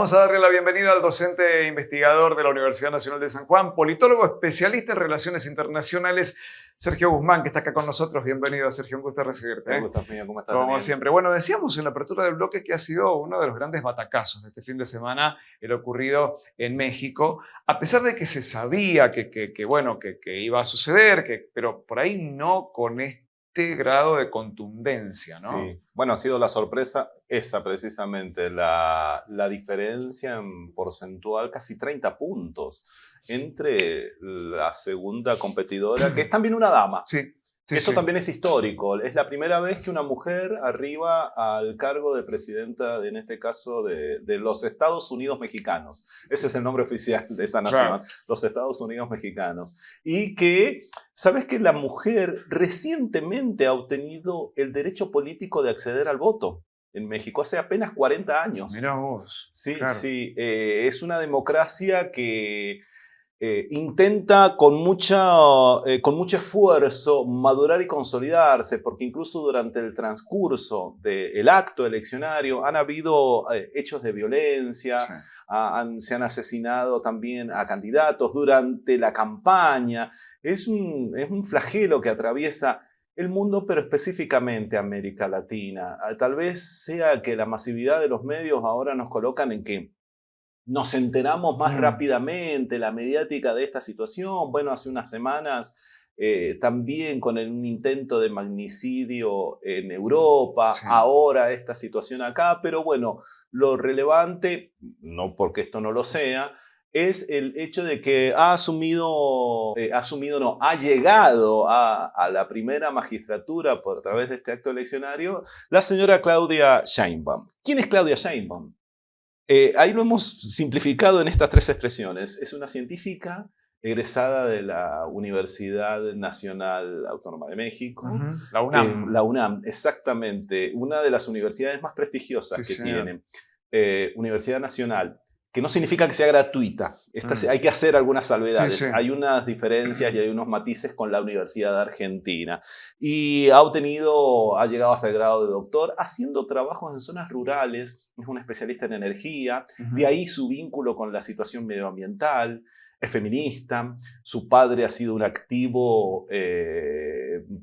Vamos a darle la bienvenida al docente e investigador de la Universidad Nacional de San Juan, politólogo especialista en relaciones internacionales, Sergio Guzmán, que está acá con nosotros. Bienvenido, Sergio, un gusto recibirte. Un gusto mío, ¿cómo estás? Como Daniel? siempre. Bueno, decíamos en la apertura del bloque que ha sido uno de los grandes batacazos de este fin de semana, el ocurrido en México, a pesar de que se sabía que iba a suceder, pero por ahí no con este grado de contundencia, ¿no? Sí, bueno, ha sido la sorpresa esa precisamente, la diferencia en porcentual, casi 30 puntos, entre la segunda competidora, que es también una dama. Sí. Sí, Eso sí. también es histórico. Es la primera vez que una mujer arriba al cargo de presidenta, en este caso, de los Estados Unidos mexicanos. Ese es el nombre oficial de esa nación, Claro. Los Estados Unidos mexicanos. Y que, ¿sabes que la mujer recientemente ha obtenido el derecho político de acceder al voto en México? Hace apenas 40 años. Mirá vos. Sí, Claro. sí. Es una democracia que intenta con mucho esfuerzo madurar y consolidarse, porque incluso durante el transcurso del acto eleccionario han habido hechos de violencia, Sí. se han asesinado también a candidatos durante la campaña. Es un flagelo que atraviesa el mundo, pero específicamente América Latina. Tal vez sea que la masividad de los medios ahora nos colocan en que nos enteramos más rápidamente, la mediática de esta situación. Bueno, hace unas semanas también con un intento de magnicidio en Europa, Sí. ahora esta situación acá, pero bueno, lo relevante, no porque esto no lo sea, es el hecho de que ha llegado a la primera magistratura a través de este acto eleccionario la señora Claudia Sheinbaum. ¿Quién es Claudia Sheinbaum? Ahí lo hemos simplificado en estas tres expresiones. Es una científica egresada de la Universidad Nacional Autónoma de México. La UNAM. La UNAM, exactamente. Una de las universidades más prestigiosas que tiene. Universidad Nacional, que no significa que sea gratuita. Hay que hacer algunas salvedades. Sí, sí. Hay unas diferencias y hay unos matices con la Universidad Argentina. Y ha llegado hasta el grado de doctor, haciendo trabajos en zonas rurales. Es un especialista en energía. De ahí su vínculo con la situación medioambiental. Es feminista. Su padre ha sido un activo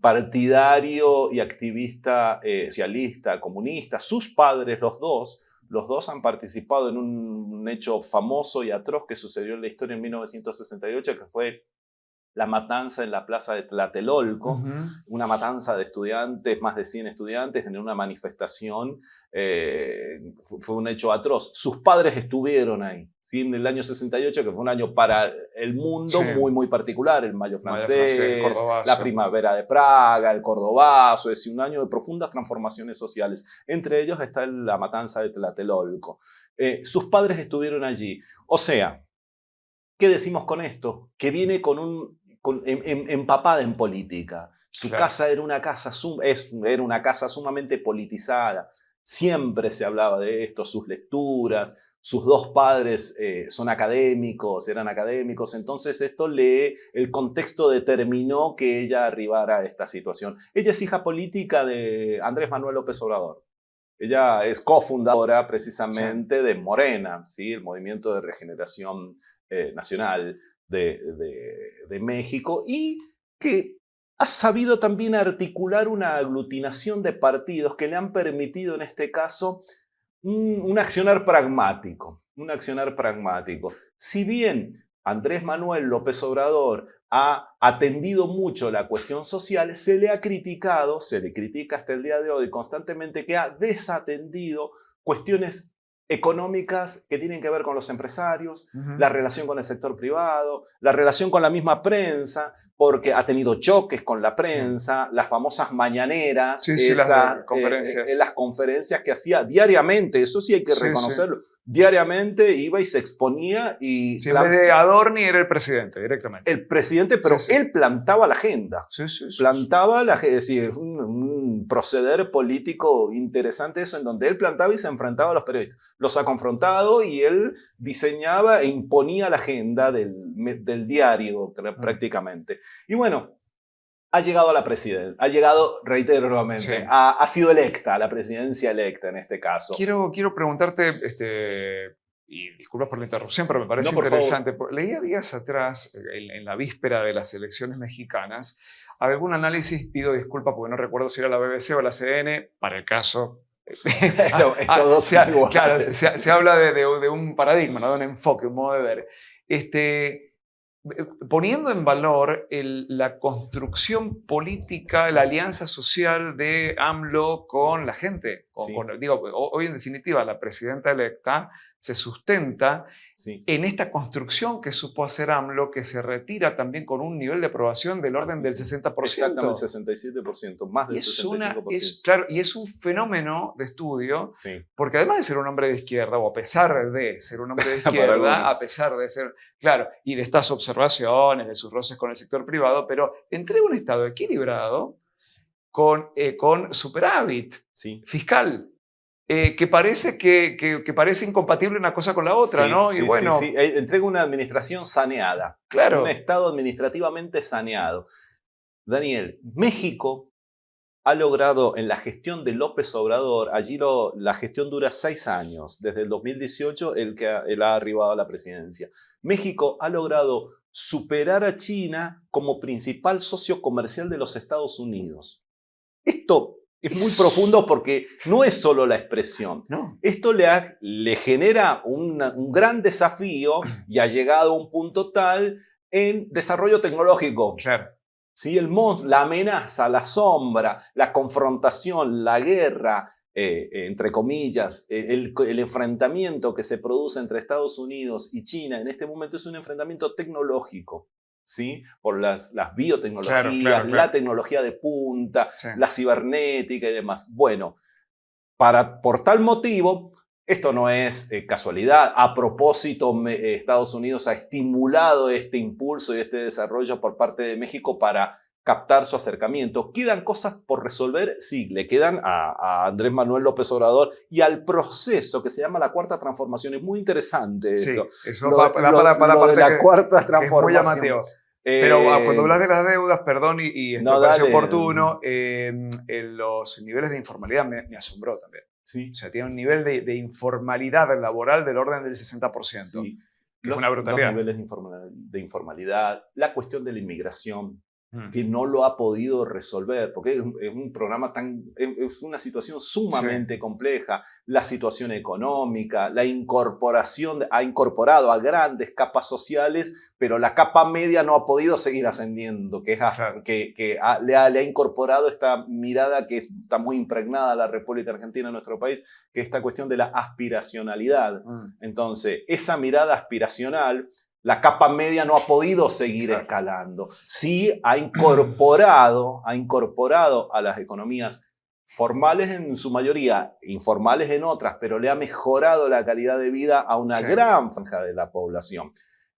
partidario y activista socialista, comunista. Sus padres, los dos han participado en un hecho famoso y atroz que sucedió en la historia en 1968, que fue la matanza en la plaza de Tlatelolco, una matanza de estudiantes, más de 100 estudiantes, en una manifestación. Fue un hecho atroz. Sus padres estuvieron ahí, ¿sí? En el año 68, que fue un año para el mundo muy, muy particular, el Mayo francés, la Primavera de Praga, el Cordobazo, es decir, un año de profundas transformaciones sociales. Entre ellos está la matanza de Tlatelolco. Sus padres estuvieron allí. O sea, ¿qué decimos con esto? Que viene empapada en política. Su casa era una casa sumamente politizada. Siempre se hablaba de esto, sus lecturas. Sus dos padres eran académicos, entonces el contexto determinó que ella arribara a esta situación. Ella es hija política de Andrés Manuel López Obrador. Ella es cofundadora precisamente de Morena, ¿sí? El Movimiento de Regeneración Nacional de México, y que ha sabido también articular una aglutinación de partidos que le han permitido en este caso un accionar pragmático. Si bien Andrés Manuel López Obrador ha atendido mucho la cuestión social, se le critica hasta el día de hoy constantemente que ha desatendido cuestiones económicas que tienen que ver con los empresarios, la relación con el sector privado, la relación con la misma prensa, porque ha tenido choques con la prensa, las famosas mañaneras, las conferencias que hacía diariamente, eso sí hay que reconocerlo. Diariamente iba y se exponía y... en vez de Adorni era el presidente directamente. El presidente, pero él plantaba la agenda. Es decir, un proceder político interesante eso, en donde él plantaba y se enfrentaba a los periodistas. Los ha confrontado y él diseñaba e imponía la agenda del diario prácticamente. Y bueno, ha llegado a la presidencia, reitero nuevamente, ha sido electa, la presidencia electa en este caso. Quiero preguntarte, y disculpas por la interrupción, pero me parece No, por interesante. Leía días atrás, en la víspera de las elecciones mexicanas, algún análisis, pido disculpas porque no recuerdo si era la BBC o la CNN, para el caso. Pero todos son iguales. Claro, se habla de un paradigma, ¿no? De un enfoque, un modo de ver. Poniendo en valor la construcción política, Sí. la alianza social de AMLO con la gente. Sí. Digo, hoy en definitiva la presidenta electa se sustenta Sí. en esta construcción que supo hacer AMLO, que se retira también con un nivel de aprobación del orden del 60%. Exactamente, 67%, más del 65%. Claro, y es un fenómeno de estudio, Sí. porque además de ser un hombre de izquierda, o a pesar de ser un hombre de Para izquierda, algunos. a pesar de ser, claro, y de estas observaciones, de sus roces con el sector privado, pero entrega un Estado equilibrado con superávit Sí. fiscal. Que parece incompatible una cosa con la otra, Sí, ¿no? sí, Y bueno, sí. Entrega una administración saneada. claro. Un Estado administrativamente saneado. Daniel, México ha logrado en la gestión de López Obrador, la gestión dura 6 años, desde el 2018 él ha arribado a la presidencia. México ha logrado superar a China como principal socio comercial de los Estados Unidos. Esto es muy profundo porque no es solo la expresión. No. Esto le genera un gran desafío y ha llegado a un punto tal en desarrollo tecnológico. Claro. ¿Sí? La amenaza, la sombra, la confrontación, la guerra, entre comillas, el enfrentamiento que se produce entre Estados Unidos y China en este momento es un enfrentamiento tecnológico. ¿Sí? Por las biotecnologías, claro. la tecnología de punta, Sí. la cibernética y demás. Bueno, por tal motivo, esto no es casualidad. A propósito, Estados Unidos ha estimulado este impulso y este desarrollo por parte de México para captar su acercamiento. ¿Quedan cosas por resolver? Sí, le quedan a Andrés Manuel López Obrador y al proceso que se llama la Cuarta Transformación. Es muy interesante esto. Sí, eso va para lo de la Cuarta es muy Transformación. llamativo. Pero cuando hablas de las deudas, perdón, y esto No, me parece dale. oportuno, los niveles de informalidad me asombró también. Sí. O sea, tiene un nivel de informalidad laboral del orden del 60%. Sí. Que es una brutalidad. Los niveles de informalidad, la cuestión de la inmigración, que no lo ha podido resolver, porque es un programa es una situación sumamente compleja, la situación económica, ha incorporado a grandes capas sociales, pero la capa media no ha podido seguir ascendiendo, le ha incorporado esta mirada que está muy impregnada a la República Argentina, en nuestro país, que es esta cuestión de la aspiracionalidad. Entonces, esa mirada aspiracional, la capa media no ha podido seguir escalando. Sí ha incorporado a las economías formales en su mayoría, informales en otras, pero le ha mejorado la calidad de vida a una gran franja de la población.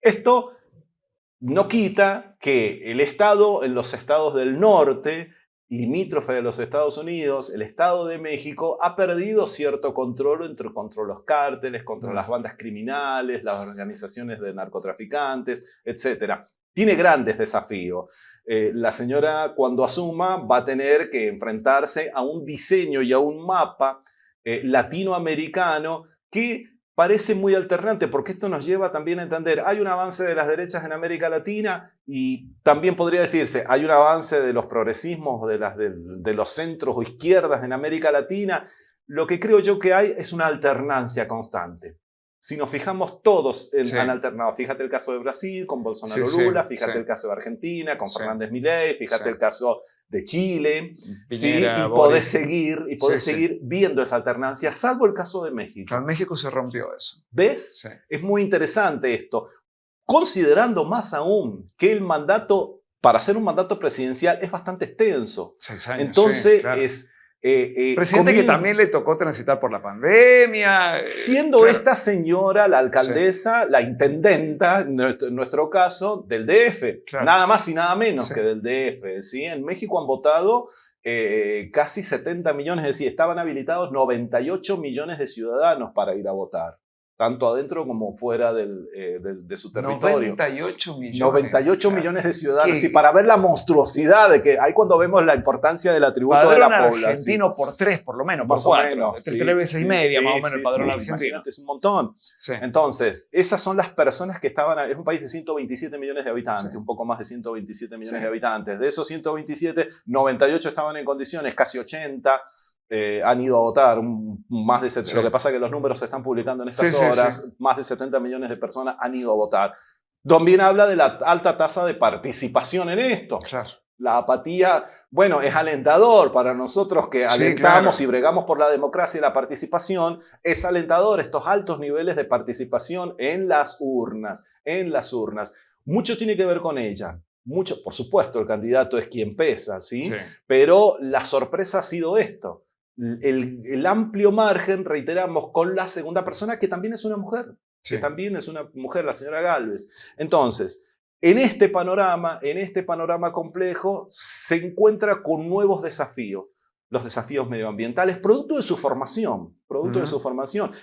Esto no quita que el Estado, en los estados del norte, limítrofe de los Estados Unidos, el Estado de México ha perdido cierto control contra los cárteles, contra las bandas criminales, las organizaciones de narcotraficantes, etc. Tiene grandes desafíos. La señora, cuando asuma, va a tener que enfrentarse a un diseño y a un mapa latinoamericano que parece muy alternante, porque esto nos lleva también a entender, hay un avance de las derechas en América Latina y también podría decirse, hay un avance de los progresismos, de los centros o izquierdas en América Latina. Lo que creo yo que hay es una alternancia constante. Si nos fijamos, todos han alternado. Fíjate el caso de Brasil con Bolsonaro Lula, fíjate el caso de Argentina con Fernández Milei, fíjate el caso de Chile, Piñera, y podés seguir viendo esa alternancia, salvo el caso de México. Claro, en México se rompió eso. ¿Ves? Sí. Es muy interesante esto. Considerando más aún que el mandato, para ser un mandato presidencial, es bastante extenso. 6 años. Entonces, claro. presidente que también le tocó transitar por la pandemia. Siendo esta señora la alcaldesa, la intendenta, en nuestro caso, del DF. Nada más y nada menos que del DF. ¿Sí? En México han votado casi 70 millones, es decir, estaban habilitados 98 millones de ciudadanos para ir a votar. tanto adentro como fuera de su territorio. 98 millones. 98 millones de ciudadanos. Y para ver la monstruosidad de que hay cuando vemos la importancia del atributo padrón de la población. argentino por 3, por lo menos, Más por o 4. menos, sí, 3 veces y media, sí, más o menos, el padrón argentino. Imagínate, es un montón. Sí. Entonces, esas son las personas que estaban... Es un país de 127 millones de habitantes, un poco más de 127 millones de habitantes. De esos 127, 98 estaban en condiciones, casi 80... han ido a votar, más de lo que pasa es que los números se están publicando en estas horas, más de 70 millones de personas han ido a votar. También habla de la alta tasa de participación en esto. Claro. La apatía, bueno, es alentador para nosotros que alentamos y bregamos por la democracia y la participación, es alentador estos altos niveles de participación en las urnas, Mucho tiene que ver con ella. Mucho, por supuesto, el candidato es quien pesa, ¿sí? Pero la sorpresa ha sido esto. El amplio margen, reiteramos, con la segunda persona, que también es una mujer. Que también es una mujer, la señora Gálvez. Entonces, en este panorama complejo, se encuentra con nuevos desafíos. Los desafíos medioambientales, producto de su formación.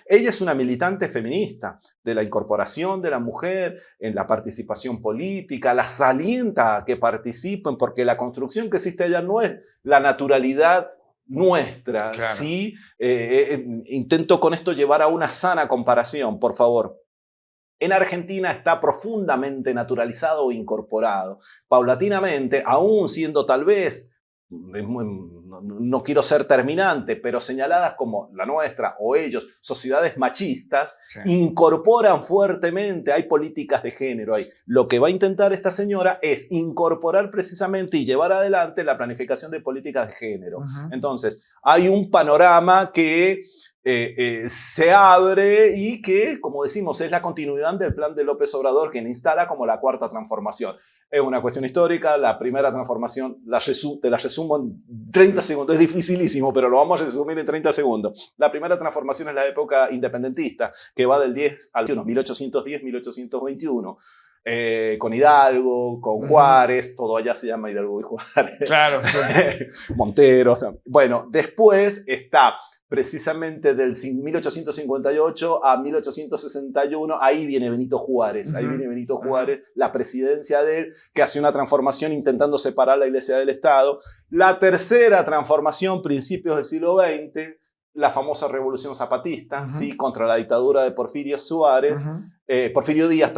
Ella es una militante feminista de la incorporación de la mujer en la participación política, las alienta a que participen, porque la construcción que existe allá no es la naturalidad nuestra. ¿Sí? Intento con esto llevar a una sana comparación, por favor. En Argentina está profundamente naturalizado o incorporado. Paulatinamente, aún siendo tal vez, no quiero ser terminante, pero señaladas como la nuestra o ellos, sociedades machistas, incorporan fuertemente, hay políticas de género ahí. Lo que va a intentar esta señora es incorporar precisamente y llevar adelante la planificación de políticas de género. Entonces, hay un panorama que se abre y que, como decimos, es la continuidad del plan de López Obrador, quien instala como la cuarta transformación. Es una cuestión histórica, la primera transformación, te la resumo en 30 segundos, es dificilísimo, pero lo vamos a resumir en 30 segundos. La primera transformación es la época independentista, que va del 10 al 1810-1821. Con Hidalgo, con Juárez, todo allá se llama Hidalgo y Juárez. Claro. Montero. Bueno, después está precisamente del 1858 a 1861, ahí viene Benito Juárez, la presidencia de él, que hace una transformación intentando separar la iglesia del Estado. La tercera transformación, principios del siglo XX, la famosa Revolución Zapatista, ¿sí? Contra la dictadura de Porfirio Díaz,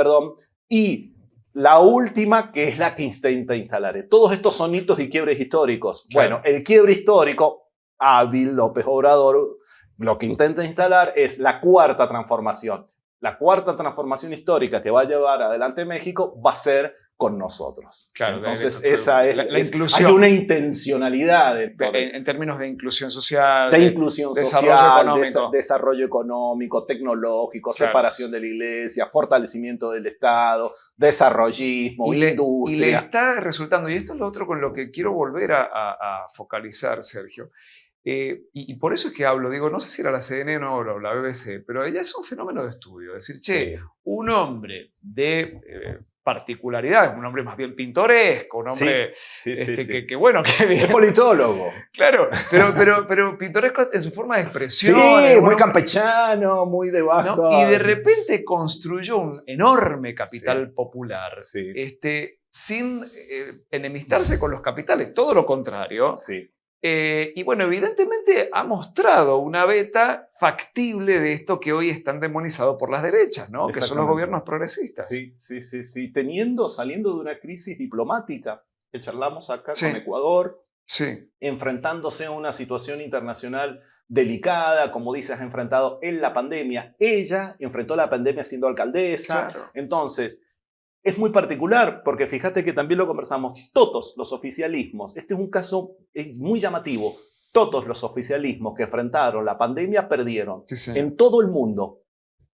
y la última, que es la que intenta instalar. Todos estos son hitos y quiebres históricos. Bueno, el quiebre histórico, hábil López Obrador, lo que intenta instalar es la cuarta transformación. La cuarta transformación histórica que va a llevar adelante México va a ser con nosotros. Claro, entonces esa es la inclusión. Hay una intencionalidad en términos de inclusión social, desarrollo económico, tecnológico, separación de la iglesia, fortalecimiento del Estado, desarrollismo, industria. Y le está resultando, y esto es lo otro con lo que quiero volver a focalizar, Sergio. Y por eso es que hablo, digo, no sé si era la CNN o la BBC, pero ella es un fenómeno de estudio. Es decir, un hombre de particularidades, un hombre más bien pintoresco, un hombre que bueno, que bien. Es politólogo. Claro, pero pintoresco en su forma de expresión. Sí, muy campechano, muy debajo. ¿No? Y de repente construyó un enorme capital popular, sin enemistarse con los capitales, todo lo contrario. Y bueno, evidentemente ha mostrado una beta factible de esto que hoy están demonizados por las derechas, ¿no? Que son los gobiernos progresistas. Sí. Saliendo de una crisis diplomática que charlamos acá con Ecuador, enfrentándose a una situación internacional delicada, como dices, ha enfrentado en la pandemia. Ella enfrentó la pandemia siendo alcaldesa. Entonces, es muy particular, porque fíjate que también lo conversamos, todos los oficialismos, este es un caso muy llamativo, todos los oficialismos que enfrentaron la pandemia perdieron. En todo el mundo,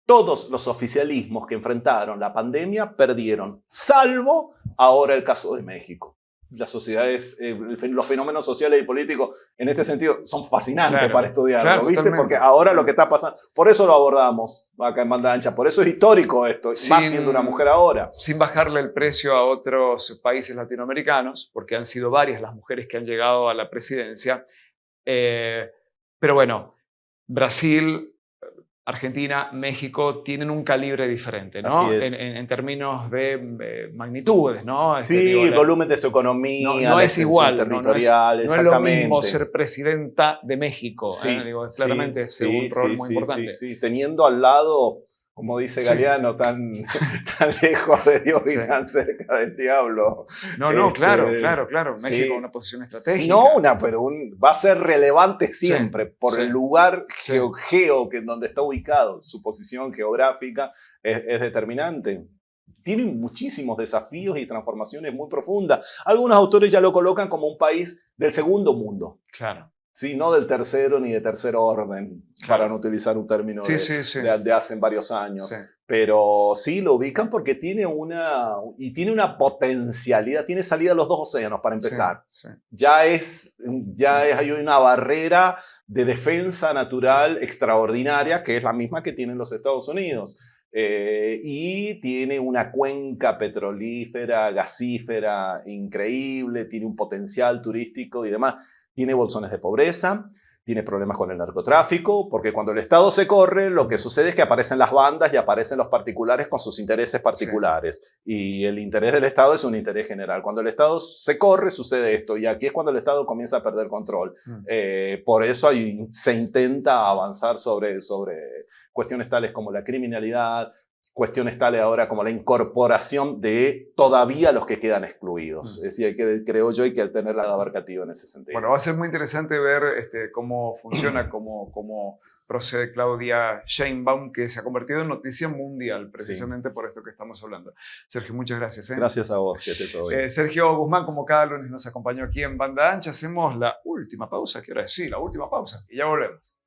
todos los oficialismos que enfrentaron la pandemia perdieron, salvo ahora el caso de México. Las sociedades, los fenómenos sociales y políticos en este sentido son fascinantes para estudiarlo, ¿viste? Totalmente. Porque ahora lo que está pasando, por eso lo abordamos acá en Banda Ancha, por eso es histórico esto, más siendo una mujer ahora. Sin bajarle el precio a otros países latinoamericanos, porque han sido varias las mujeres que han llegado a la presidencia, pero bueno, Brasil Argentina, México tienen un calibre diferente, ¿no? Así es. En términos de magnitudes, ¿no? Sí, Digo, el volumen de su economía, no la es extensión igual, territorial, no es lo exactamente. mismo ser presidenta de México, Sí, digo, sí, claramente es un rol muy importante. Sí. Teniendo al lado, como dice Galeano, tan lejos de Dios y tan cerca del diablo. No, claro. Sí, México una posición estratégica. Sí, no pero va a ser relevante siempre por el lugar que donde está ubicado. Su posición geográfica es determinante. Tiene muchísimos desafíos y transformaciones muy profundas. Algunos autores ya lo colocan como un país del segundo mundo. Claro. Sí, no del tercero ni de tercer orden, para no utilizar un término de hace varios años. Sí. Pero sí lo ubican porque tiene una potencialidad, tiene salida a los dos océanos para empezar. Sí. Ya hay una barrera de defensa natural extraordinaria, que es la misma que tienen los Estados Unidos. Y tiene una cuenca petrolífera, gasífera increíble, tiene un potencial turístico y demás. Tiene bolsones de pobreza, tiene problemas con el narcotráfico, porque cuando el Estado se corre, lo que sucede es que aparecen las bandas y aparecen los particulares con sus intereses particulares. Sí. Y el interés del Estado es un interés general. Cuando el Estado se corre, sucede esto. Y aquí es cuando el Estado comienza a perder control. Por eso se intenta avanzar sobre cuestiones tales como la criminalidad, cuestiones tales ahora como la incorporación de todavía los que quedan excluidos. Es decir, creo yo, hay que tener la abarcativa en ese sentido. Bueno, va a ser muy interesante ver cómo funciona, cómo procede Claudia Sheinbaum, que se ha convertido en noticia mundial, precisamente por esto que estamos hablando. Sergio, muchas gracias. Gracias a vos, que esté todo bien. Sergio Guzmán, como cada lunes, nos acompañó aquí en Banda Ancha. Hacemos la última pausa. ¿Qué hora es? Sí, la última pausa. Y ya volvemos.